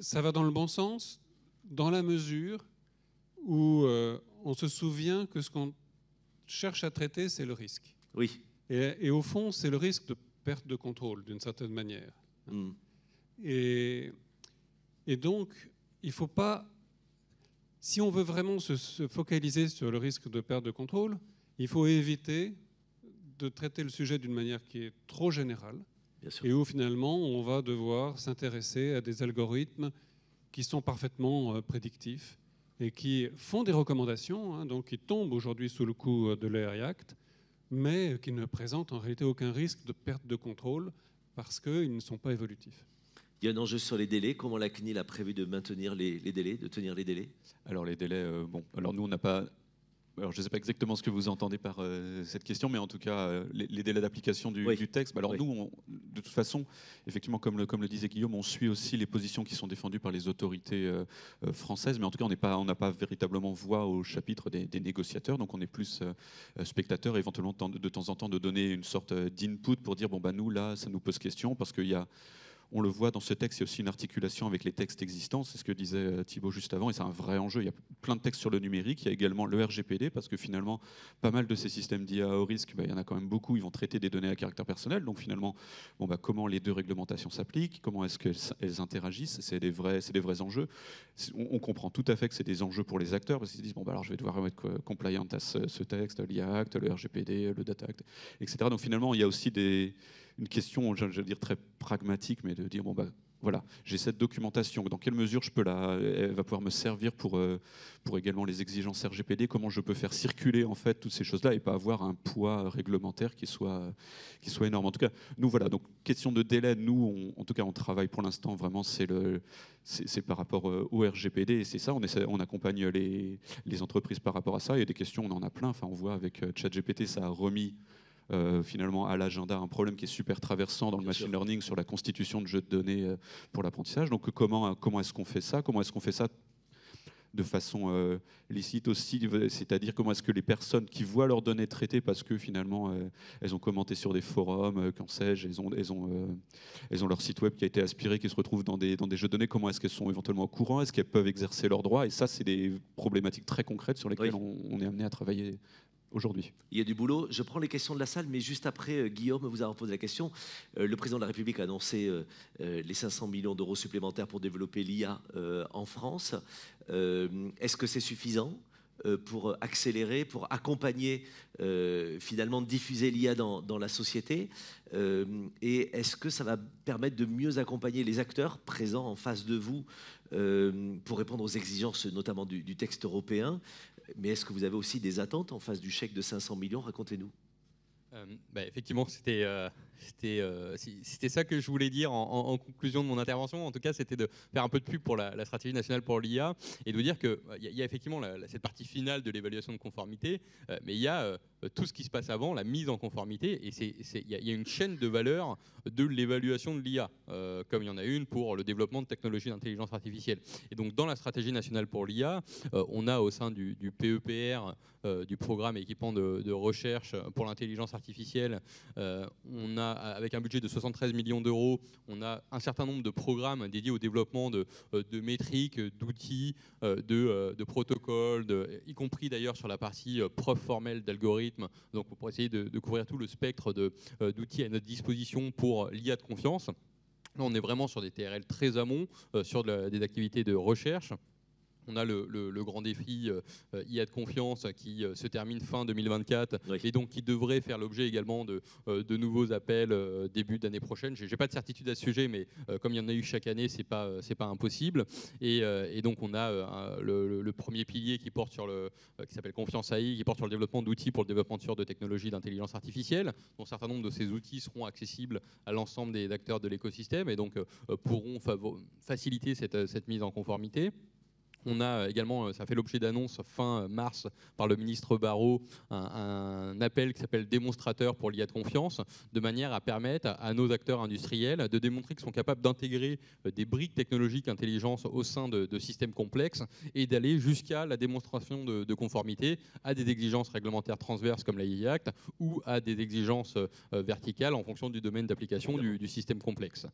ça va dans le bon sens dans la mesure où on se souvient que ce qu'on cherche à traiter, c'est le risque. Oui. Et au fond, c'est le risque de perte de contrôle, d'une certaine manière. Et donc, il ne faut pas... Si on veut vraiment se focaliser sur le risque de perte de contrôle, il faut éviter de traiter le sujet d'une manière qui est trop générale, et où finalement on va devoir s'intéresser à des algorithmes qui sont parfaitement prédictifs et qui font des recommandations, donc qui tombent aujourd'hui sous le coup de l'AI Act, mais qui ne présentent en réalité aucun risque de perte de contrôle parce qu'ils ne sont pas évolutifs. Il y a un enjeu sur les délais. Comment la CNIL a prévu de maintenir les délais, de tenir les délais? Alors les délais, alors nous on n'a pas... Alors, je ne sais pas exactement ce que vous entendez par cette question, mais en tout cas, les délais d'application du texte. Alors nous, de toute façon, effectivement, comme le disait Guillaume, on suit aussi les positions qui sont défendues par les autorités françaises, mais en tout cas, on n'a pas véritablement voix au chapitre des négociateurs, donc on est plus spectateur, éventuellement de temps en temps de donner une sorte d'input pour dire, nous, là, ça nous pose question, parce qu'il y a... On le voit dans ce texte, il y a aussi une articulation avec les textes existants, c'est ce que disait Thibault juste avant, et c'est un vrai enjeu. Il y a plein de textes sur le numérique, il y a également le RGPD, parce que finalement, pas mal de ces systèmes d'IA au risque, il y en a quand même beaucoup, ils vont traiter des données à caractère personnel, donc finalement, comment les deux réglementations s'appliquent, comment est-ce qu'elles interagissent, c'est des vrais enjeux. On comprend tout à fait que c'est des enjeux pour les acteurs, parce qu'ils se disent, alors je vais devoir être compliant à ce texte, l'IA Act, le RGPD, le Data Act, etc. Donc finalement, il y a aussi une question, je veux dire, très pragmatique, mais de dire, voilà, j'ai cette documentation, dans quelle mesure elle va pouvoir me servir pour également les exigences RGPD, comment je peux faire circuler en fait toutes ces choses-là et pas avoir un poids réglementaire qui soit énorme. En tout cas, nous, voilà, donc question de délai, nous, en tout cas, on travaille pour l'instant, vraiment, c'est par rapport au RGPD, et c'est ça, on accompagne les entreprises par rapport à ça, il y a des questions, on en a plein, on voit avec ChatGPT, ça a remis finalement à l'agenda un problème qui est super traversant dans le machine learning sur la constitution de jeux de données pour l'apprentissage. Donc comment est-ce qu'on fait ça? Comment est-ce qu'on fait ça de façon licite aussi, c'est-à-dire comment est-ce que les personnes qui voient leurs données traitées parce que finalement elles ont commenté sur des forums, qu'en sais-je, elles ont leur site web qui a été aspiré, qui se retrouve dans des jeux de données, comment est-ce qu'elles sont éventuellement au courant, est-ce qu'elles peuvent exercer leurs droits, et ça c'est des problématiques très concrètes sur lesquelles on est amené à travailler aujourd'hui. Il y a du boulot. Je prends les questions de la salle, mais juste après, Guillaume vous a posé la question. Le président de la République a annoncé les 500 millions d'euros supplémentaires pour développer l'IA en France. Est-ce que c'est suffisant pour accélérer, pour accompagner, finalement, diffuser l'IA dans la société et est-ce que ça va permettre de mieux accompagner les acteurs présents en face de vous pour répondre aux exigences, notamment du texte européen? Mais est-ce que vous avez aussi des attentes en face du chèque de 500 millions? Racontez-nous. Effectivement, c'était ça que je voulais dire en conclusion de mon intervention. En tout cas, c'était de faire un peu de pub pour la stratégie nationale pour l'IA et de vous dire qu'il y a effectivement cette partie finale de l'évaluation de conformité, mais il y a tout ce qui se passe avant, la mise en conformité, et il y a une chaîne de valeur de l'évaluation de l'IA, comme il y en a une pour le développement de technologies d'intelligence artificielle. Et donc, dans la stratégie nationale pour l'IA, on a au sein du PEPR, du programme équipement de recherche pour l'intelligence artificielle, on a, avec un budget de 73 millions d'euros, on a un certain nombre de programmes dédiés au développement de métriques, d'outils, de protocoles, y compris d'ailleurs sur la partie preuve formelle d'algorithmes, donc pour essayer de couvrir tout le spectre d'outils à notre disposition pour l'IA de confiance. Là, on est vraiment sur des TRL très amont, sur des activités de recherche. On a le grand défi IA de confiance qui se termine fin 2024 et donc qui devrait faire l'objet également de nouveaux appels début d'année prochaine. Je n'ai pas de certitude à ce sujet, mais comme il y en a eu chaque année, c'est pas impossible. Et donc on a le premier pilier qui porte qui s'appelle Confiance AI, qui porte sur le développement d'outils pour le développement de technologies d'intelligence artificielle, dont un certain nombre de ces outils seront accessibles à l'ensemble des acteurs de l'écosystème et donc pourront faciliter cette mise en conformité. On a également, ça fait l'objet d'annonce fin mars par le ministre Barrot, un appel qui s'appelle démonstrateur pour l'IA de confiance, de manière à permettre à nos acteurs industriels de démontrer qu'ils sont capables d'intégrer des briques technologiques intelligence au sein de systèmes complexes et d'aller jusqu'à la démonstration de conformité à des exigences réglementaires transverses comme l'AI Act ou à des exigences verticales en fonction du domaine d'application du système complexe.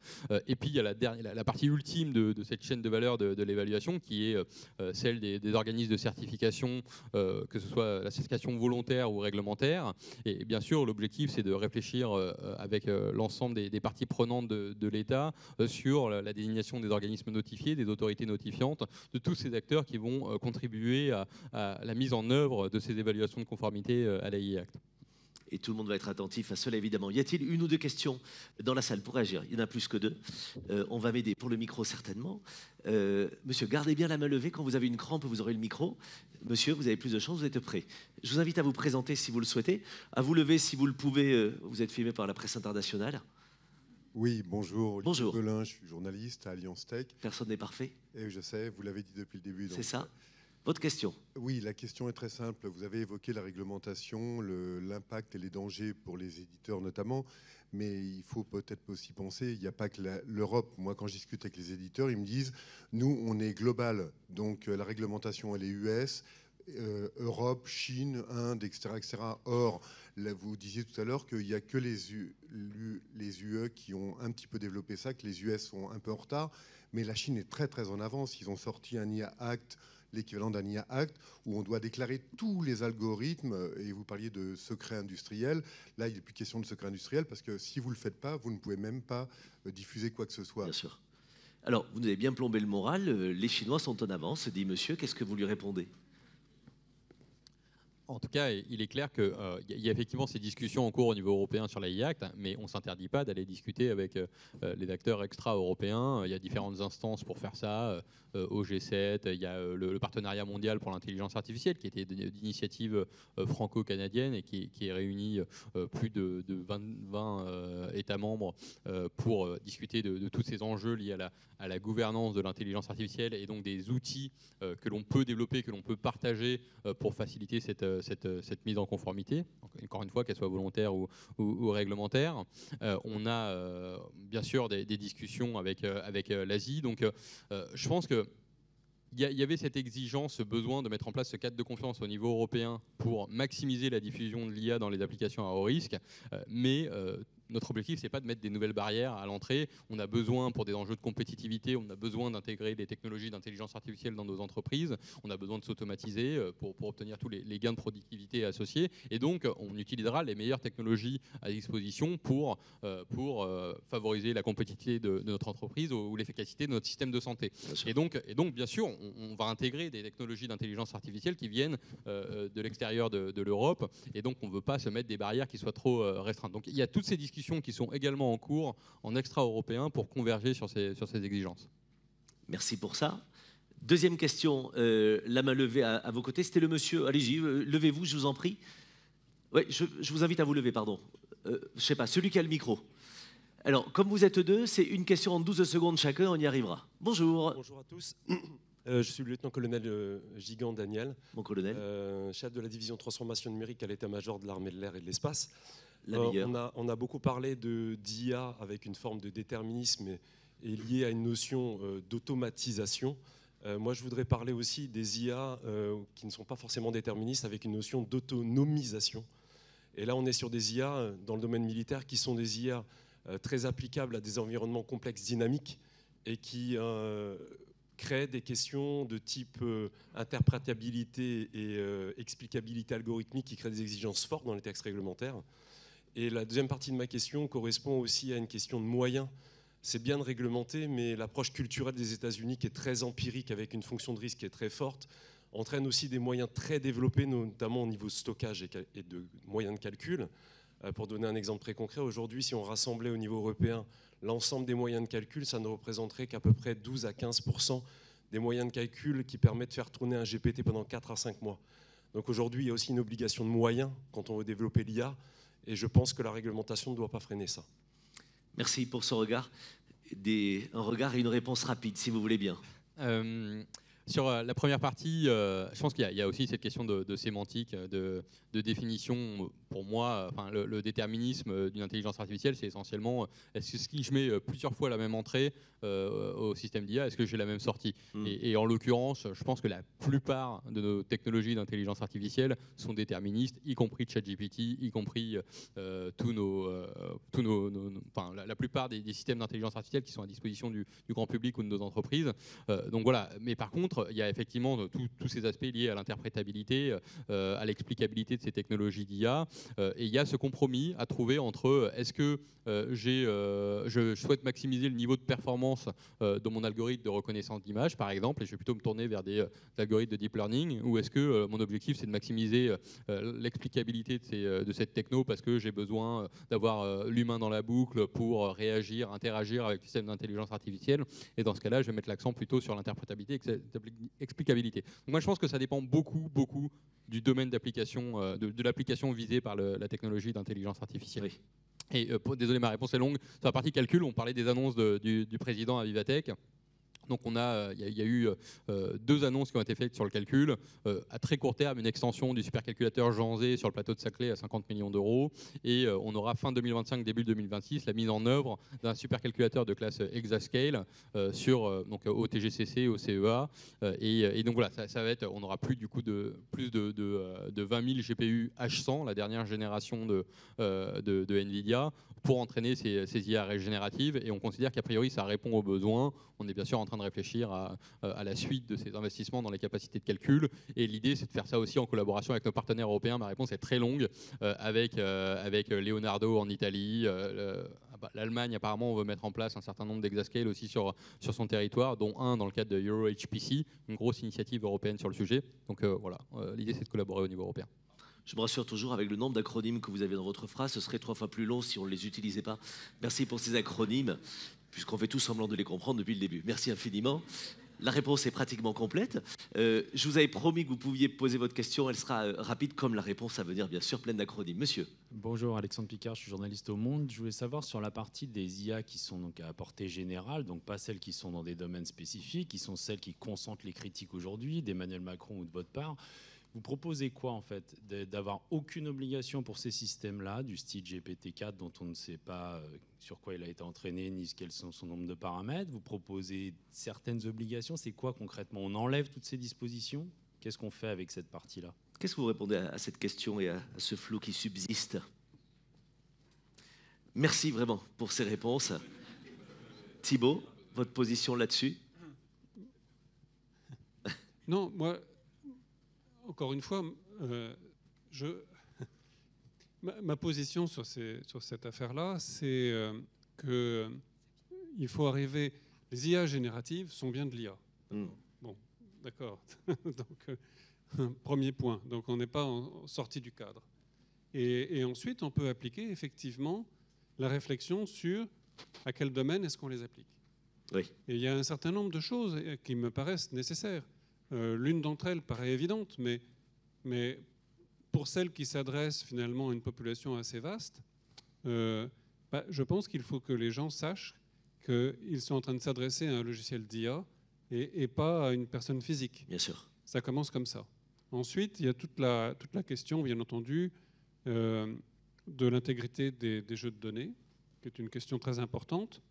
Et puis il y a la partie ultime de cette chaîne de valeur de l'évaluation qui est celle des organismes de certification, que ce soit la certification volontaire ou réglementaire. Et bien sûr, l'objectif, c'est de réfléchir avec l'ensemble des parties prenantes de l'État sur la désignation des organismes notifiés, des autorités notifiantes, de tous ces acteurs qui vont contribuer à la mise en œuvre de ces évaluations de conformité à l'AI Act. Et tout le monde va être attentif à cela, évidemment. Y a-t-il une ou deux questions dans la salle pour réagir? Il y en a plus que deux. On va m'aider pour le micro, certainement. Monsieur, gardez bien la main levée. Quand vous avez une crampe, vous aurez le micro. Monsieur, vous avez plus de chance, vous êtes prêt. Je vous invite à vous présenter si vous le souhaitez, à vous lever si vous le pouvez. Vous êtes filmé par la presse internationale. Oui, bonjour. Bonjour. Olivier Belin, je suis journaliste à Alliance Tech. Personne n'est parfait. Et je sais, vous l'avez dit depuis le début. C'est ça. Votre question? Oui, la question est très simple. Vous avez évoqué la réglementation, l'impact et les dangers pour les éditeurs notamment, mais il faut peut-être aussi penser, il n'y a pas que l'Europe. Moi, quand je discute avec les éditeurs, ils me disent, nous, on est global, donc la réglementation, elle est US, Europe, Chine, Inde, etc. etc. Or, là, vous disiez tout à l'heure qu'il n'y a que les UE qui ont un petit peu développé ça, que les US sont un peu en retard, mais la Chine est très très en avance. Ils ont sorti un IA Act, l'équivalent d'un IA Act, où on doit déclarer tous les algorithmes, et vous parliez de secret industriel. Là, il n'est plus question de secret industriel, parce que si vous ne le faites pas, vous ne pouvez même pas diffuser quoi que ce soit. Bien sûr. Alors, vous avez bien plombé le moral, les Chinois sont en avance, dit monsieur, qu'est-ce que vous lui répondez? En tout cas, il est clair qu'il y a effectivement ces discussions en cours au niveau européen sur l'AI Act, mais on ne s'interdit pas d'aller discuter avec les acteurs extra-européens. Il y a différentes instances pour faire ça, au G7, il y a le partenariat mondial pour l'intelligence artificielle, qui était d'initiative franco-canadienne et qui réunit plus de 20 États membres pour discuter de tous ces enjeux liés à la gouvernance de l'intelligence artificielle et donc des outils que l'on peut développer, que l'on peut partager pour faciliter cette mise en conformité, encore une fois, qu'elle soit volontaire ou réglementaire. On a bien sûr des discussions avec l'Asie. Donc je pense que il y avait cette exigence, ce besoin de mettre en place ce cadre de confiance au niveau européen pour maximiser la diffusion de l'IA dans les applications à haut risque, mais notre objectif, c'est pas de mettre des nouvelles barrières à l'entrée. On a besoin, pour des enjeux de compétitivité, on a besoin d'intégrer des technologies d'intelligence artificielle dans nos entreprises. On a besoin de s'automatiser pour obtenir tous les gains de productivité associés. Et donc, on utilisera les meilleures technologies à disposition pour favoriser la compétitivité de notre entreprise ou l'efficacité de notre système de santé. Et donc, bien sûr, on va intégrer des technologies d'intelligence artificielle qui viennent de l'extérieur de l'Europe. Et donc, on ne veut pas se mettre des barrières qui soient trop restreintes. Donc, il y a toutes ces discussions qui sont également en cours en extra-européen pour converger sur ces exigences. Merci pour ça. Deuxième question, la main levée à vos côtés, c'était le monsieur. Allez-y, levez-vous, je vous en prie. Oui, je vous invite à vous lever, pardon. Je ne sais pas, celui qui a le micro. Alors, comme vous êtes deux, c'est une question en 12 secondes chacun, on y arrivera. Bonjour. Bonjour à tous. Je suis le lieutenant-colonel Gigant Daniel, mon colonel. Chef de la division transformation numérique à l'état-major de l'armée de l'air et de l'espace. On a beaucoup parlé d'IA avec une forme de déterminisme et lié à une notion d'automatisation. Moi, je voudrais parler aussi des IA qui ne sont pas forcément déterministes avec une notion d'autonomisation. Et là, on est sur des IA dans le domaine militaire qui sont des IA très applicables à des environnements complexes dynamiques et qui créent des questions de type interprétabilité et explicabilité algorithmique qui créent des exigences fortes dans les textes réglementaires. Et la deuxième partie de ma question correspond aussi à une question de moyens. C'est bien de réglementer, mais l'approche culturelle des États-Unis, qui est très empirique, avec une fonction de risque qui est très forte, entraîne aussi des moyens très développés, notamment au niveau de stockage et de moyens de calcul. Pour donner un exemple très concret, aujourd'hui, si on rassemblait au niveau européen l'ensemble des moyens de calcul, ça ne représenterait qu'à peu près 12 à 15% des moyens de calcul qui permettent de faire tourner un GPT pendant 4 à 5 mois. Donc aujourd'hui, il y a aussi une obligation de moyens quand on veut développer l'IA. Et je pense que la réglementation ne doit pas freiner ça. Merci pour ce regard. Un regard et une réponse rapide, si vous voulez bien. Sur la première partie, je pense qu'il y a aussi cette question de sémantique, de définition. Pour moi, enfin, le déterminisme d'une intelligence artificielle, c'est essentiellement est-ce que si je mets plusieurs fois la même entrée au système d'IA, est-ce que j'ai la même sortie et en l'occurrence, je pense que la plupart de nos technologies d'intelligence artificielle sont déterministes, y compris ChatGPT, y compris enfin, la plupart des systèmes d'intelligence artificielle qui sont à disposition du grand public ou de nos entreprises. Donc voilà. Mais par contre, il y a effectivement tous ces aspects liés à l'interprétabilité, à l'explicabilité de ces technologies d'IA. Et il y a ce compromis à trouver entre est-ce que je souhaite maximiser le niveau de performance de mon algorithme de reconnaissance d'image, par exemple, et je vais plutôt me tourner vers des algorithmes de deep learning, ou est-ce que mon objectif, c'est de maximiser l'explicabilité de cette techno parce que j'ai besoin d'avoir l'humain dans la boucle pour réagir, interagir avec le système d'intelligence artificielle. Et dans ce cas-là, je vais mettre l'accent plutôt sur l'interprétabilité et l'explicabilité. Donc moi, je pense que ça dépend beaucoup du domaine d'application, de l'application visée par la technologie d'intelligence artificielle. Oui. Et désolé, ma réponse est longue. Sur la partie calcul, on parlait des annonces du président à Vivatech. Donc il y a eu 2 annonces qui ont été faites sur le calcul. À très court terme, une extension du supercalculateur Jean Zé sur le plateau de Saclay à 50 millions d'euros. Et on aura fin 2025, début 2026, la mise en œuvre d'un supercalculateur de classe Exascale au TGCC, au CEA. Et donc voilà, ça va être, on aura plus de 20 000 GPU H100, la dernière génération de NVIDIA, pour entraîner ces IA régénératives. Et on considère qu'a priori, ça répond aux besoins. On est bien sûr en train de réfléchir à la suite de ces investissements dans les capacités de calcul. Et l'idée, c'est de faire ça aussi en collaboration avec nos partenaires européens. Ma réponse est très longue, avec Leonardo en Italie. L'Allemagne, apparemment, on veut mettre en place un certain nombre d'exascales aussi sur son territoire, dont un dans le cadre de EuroHPC, une grosse initiative européenne sur le sujet. Donc voilà, l'idée, c'est de collaborer au niveau européen. Je me rassure toujours avec le nombre d'acronymes que vous avez dans votre phrase. Ce serait 3 fois plus long si on ne les utilisait pas. Merci pour ces acronymes, puisqu'on fait tout semblant de les comprendre depuis le début. Merci infiniment. La réponse est pratiquement complète. Je vous avais promis que vous pouviez poser votre question. Elle sera rapide comme la réponse à venir, bien sûr, pleine d'acronymes. Monsieur. Bonjour, Alexandre Picard, je suis journaliste au Monde. Je voulais savoir sur la partie des IA qui sont donc à portée générale, donc pas celles qui sont dans des domaines spécifiques, qui sont celles qui concentrent les critiques aujourd'hui, d'Emmanuel Macron ou de votre part. Vous proposez quoi en fait? D'avoir aucune obligation pour ces systèmes-là, du style GPT-4 dont on ne sait pas sur quoi il a été entraîné ni quels sont son nombre de paramètres. Vous proposez certaines obligations. C'est quoi concrètement? On enlève toutes ces dispositions? Qu'est-ce qu'on fait avec cette partie-là? Qu'est-ce que vous répondez à cette question et à ce flou qui subsiste? Merci vraiment pour ces réponses. Thibault, votre position là-dessus? Non, moi, encore une fois, ma position sur cette affaire-là, c'est qu'il faut arriver... Les IA génératives sont bien de l'IA. Bon, d'accord. Donc, premier point. Donc, on n'est pas sorti du cadre. Et ensuite, on peut appliquer effectivement la réflexion sur à quel domaine est-ce qu'on les applique. Oui. Et il y a un certain nombre de choses qui me paraissent nécessaires. L'une d'entre elles paraît évidente, mais pour celle qui s'adresse finalement à une population assez vaste, je pense qu'il faut que les gens sachent qu'ils sont en train de s'adresser à un logiciel d'IA et pas à une personne physique. Bien sûr. Ça commence comme ça. Ensuite, il y a toute la question, bien entendu, de l'intégrité des jeux de données, qui est une question très importante,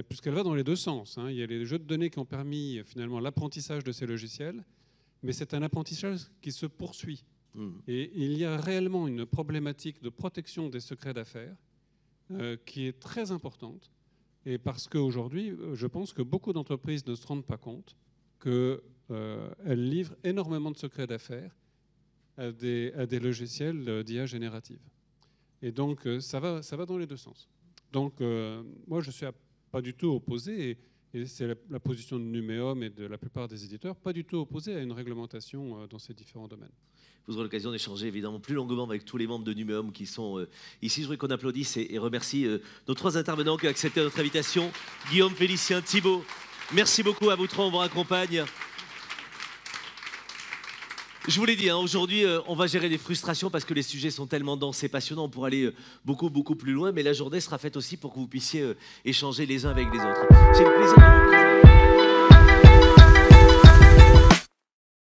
puisqu'elle va dans les deux sens. Il y a les jeux de données qui ont permis finalement l'apprentissage de ces logiciels, mais c'est un apprentissage qui se poursuit. Et il y a réellement une problématique de protection des secrets d'affaires qui est très importante. Et parce qu'aujourd'hui, je pense que beaucoup d'entreprises ne se rendent pas compte qu'elles livrent énormément de secrets d'affaires à des logiciels d'IA générative. Et donc, ça va dans les deux sens. Donc, moi, je suis pas du tout opposé, et c'est la position de Numéum et de la plupart des éditeurs, pas du tout opposé à une réglementation dans ces différents domaines. Vous aurez l'occasion d'échanger évidemment plus longuement avec tous les membres de Numéum qui sont ici. Je voudrais qu'on applaudisse et remercie nos trois intervenants qui ont accepté notre invitation. Guillaume, Félicien, Thibault, merci beaucoup à vous trois, on vous raccompagne. Je vous l'ai dit, aujourd'hui, on va gérer des frustrations parce que les sujets sont tellement denses et passionnants. On pourrait aller beaucoup, beaucoup plus loin, mais la journée sera faite aussi pour que vous puissiez échanger les uns avec les autres. J'ai le plaisir de vous présenter...